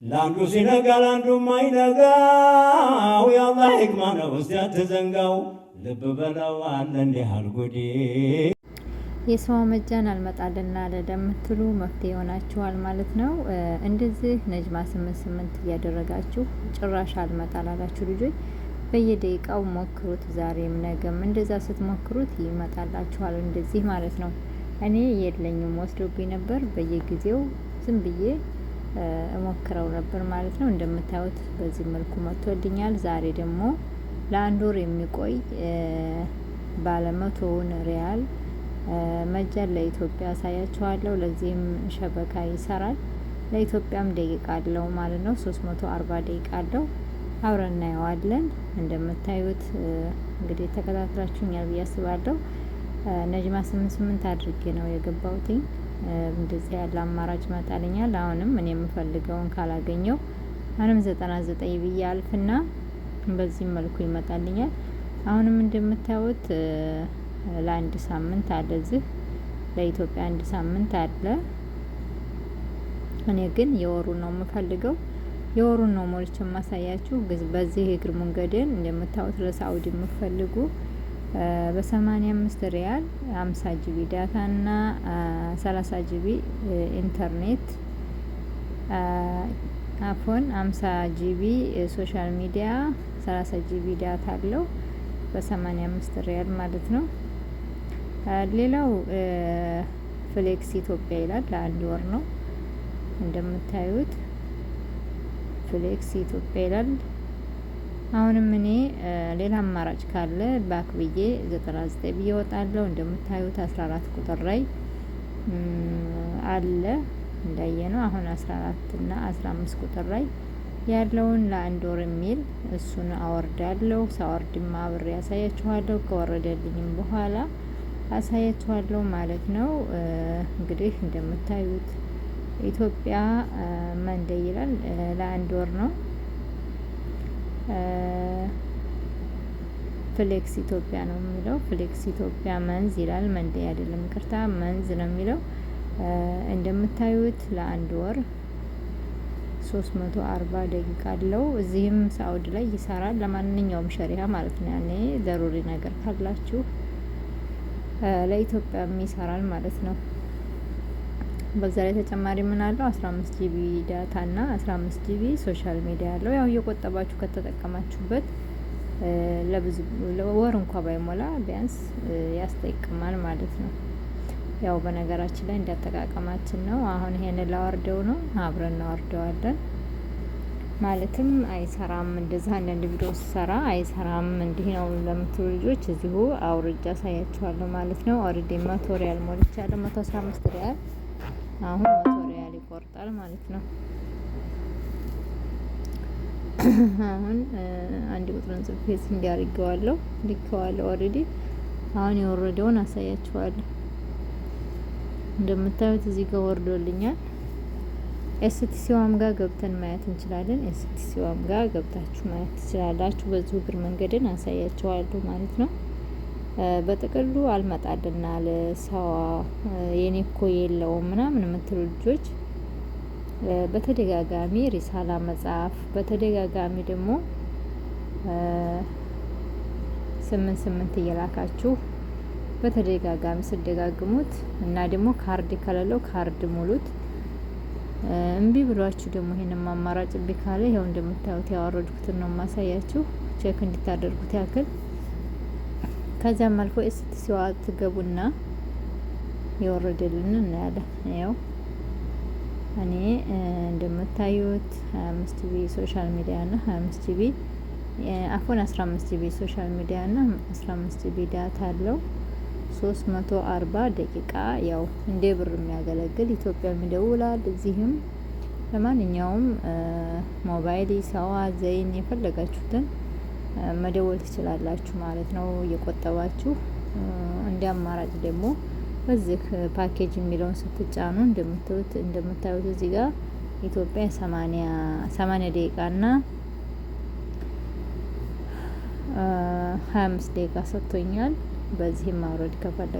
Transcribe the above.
ለአንዱ ሲነጋ ለአንዱ ማይነጋው የአላህ ሕክማ ነው። እስቲ አትዘንጋው ልብ በለው አለ እንዲህ አልጉዲ የሰው መጃን አልመጣልና ለምትሉ መፍትሄ ይሆናችኋል ማለት ነው። እንደዚህ ነጅማ 88 እያደረጋችሁ ጭራሽ አልመጣላላችሁ ልጆች በየደቂቃው ሞክሩት። ዛሬም ነገም እንደዛ ስትሞክሩት ይመጣላችኋል እንደዚህ ማለት ነው። እኔ የለኝም ወስዶብኝ ነበር። በየጊዜው ዝም ብዬ እሞክረው ነበር ማለት ነው። እንደምታዩት በዚህ መልኩ መጥቶልኛል። ዛሬ ደግሞ ለአንድ ወር የሚቆይ ባለ 100 ሪያል መጃን ለኢትዮጵያ አሳያችኋለሁ። ለዚህም ሸበካ ይሰራል። ለኢትዮጵያም ደቂቃ አለው ማለት ነው። 340 ደቂቃ አለው። አብረን እናየዋለን። እንደምታዩት እንግዲህ ተከታትላችሁኛል ብዬ አስባለሁ። ነጅማ 88 አድርጌ ነው የገባሁትኝ። እንደዚህ ያለ አማራጭ ይመጣልኛል። አሁንም እኔ የምፈልገውን ካላገኘው አሁንም 99 ብዬ አልፍና በዚህ መልኩ ይመጣልኛል። አሁንም እንደምታዩት ለአንድ ሳምንት አለ። እዚህ ለኢትዮጵያ አንድ ሳምንት አለ። እኔ ግን የወሩን ነው የምፈልገው። የወሩን ነው ሞልቼ የማሳያችሁ። በዚህ እግር መንገድን እንደምታዩት ለሳውዲ የምፈልጉ በ85 ሪያል 50 ጂቢ ዳታ እና 30 ጂቢ ኢንተርኔት አፎን 50 ጂቢ ሶሻል ሚዲያ 30 ጂቢ ዳታ አለው በ85 ሪያል ማለት ነው። ሌላው ፍሌክስ ኢትዮጵያ ይላል። ለአንድ ወር ነው እንደምታዩት ፍሌክስ ኢትዮጵያ ይላል። አሁንም እኔ ሌላ አማራጭ ካለ ባክ ብዬ 99 ብዬ ወጣለሁ። እንደምታዩት 14 ቁጥር ላይ አለ እንዳየነው። አሁን 14 እና 15 ቁጥር ላይ ያለውን ለአንድ ወር የሚል እሱን አወርዳለሁ። ሳወርድማ አብሬ ያሳያችኋለሁ። ከወረደልኝም በኋላ አሳያችኋለሁ ማለት ነው። እንግዲህ እንደምታዩት ኢትዮጵያ መንደ ይላል። ለአንድ ወር ነው። ፍሌክስ ኢትዮጵያ ነው የሚለው። ፍሌክስ ኢትዮጵያ መንዝ ይላል። መንደ አይደለም ይቅርታ፣ መንዝ ነው የሚለው። እንደምታዩት ለአንድ ወር 340 ደቂቃ አለው። እዚህም ሳውዲ ላይ ይሰራል። ለማንኛውም ሸሪሃ ማለት ነው። ያኔ ዘሩሪ ነገር ካላችሁ ለኢትዮጵያም ይሰራል ማለት ነው። በዛ ላይ ተጨማሪ ምን አለው? 15 ጂቢ ዳታ እና 15 ጂቢ ሶሻል ሚዲያ አለው። ያው እየቆጠባችሁ ከተጠቀማችሁበት ለብዙ ወር እንኳ ባይሞላ ቢያንስ ያስጠቅማል ማለት ነው። ያው በነገራችን ላይ እንዳጠቃቀማችን ነው። አሁን ይሄንን ላወርደው ነው። አብረን እናወርደዋለን። ማለትም አይሰራም። እንደዛ አንዳንድ ቪዲዮ ሲሰራ አይሰራም እንዲህ ነው ለምትሉ ልጆች እዚሁ አውርጃ አሳያችኋለሁ ማለት ነው። ኦሬዲ 100 ሪያል ሞልቻለሁ። 115 ሪያል አሁን 100 ሪያል ይቆርጣል ማለት ነው። አሁን አንድ ቁጥርን ጽፌ እንዲያርገዋለሁ ልከዋለሁ። ኦሬዲ አሁን የወረደውን አሳያችኋለሁ። እንደምታዩት እዚህ ጋር ወርዶልኛል። ኤስቲሲዋም ጋር ገብተን ማየት እንችላለን። ኤስቲሲዋም ጋር ገብታችሁ ማየት ትችላላችሁ። በዚሁ እግር መንገድን አሳያችኋለሁ ማለት ነው። በጥቅሉ አልመጣልና ለሰዋ የኔ እኮ የለውም ምናምን የምትሉ ልጆች በተደጋጋሚ ሪሳላ መጻፍ፣ በተደጋጋሚ ደግሞ 88 እየላካችሁ በተደጋጋሚ ስደጋግሙት እና ደግሞ ካርድ ከሌለው ካርድ ሙሉት። እምቢ ብሏችሁ ደግሞ ይሄንን አማራጭ እምቢ ካለ ይኸው እንደምታዩት ያወረድኩትን ነው ማሳያችሁ ቼክ እንድታደርጉት ያክል። ከዛም አልፎ ኤስቲሲዋ ትገቡና የወረደልን እናያለን። ያው እኔ እንደምታዩት 25 ጂቢ ሶሻል ሚዲያ እና 25 ጂቢ አፎን 15 ጂቢ ሶሻል ሚዲያ እና 15 ጂቢ ዳታ አለው። 340 ደቂቃ ያው እንደ ብር የሚያገለግል ኢትዮጵያም ይደውላል። እዚህም ለማንኛውም ሞባይል ሰዋ ዘይን የፈለጋችሁትን መደወል ትችላላችሁ ማለት ነው። እየቆጠባችሁ እንደ አማራጭ ደግሞ በዚህ ፓኬጅ የሚለውን ስትጫኑ እንደምታዩት እዚህ ጋር ኢትዮጵያ 80 ደቂቃ እና 25 ደቂቃ ሰጥቶኛል። በዚህም ማውረድ ከፈለጋችሁ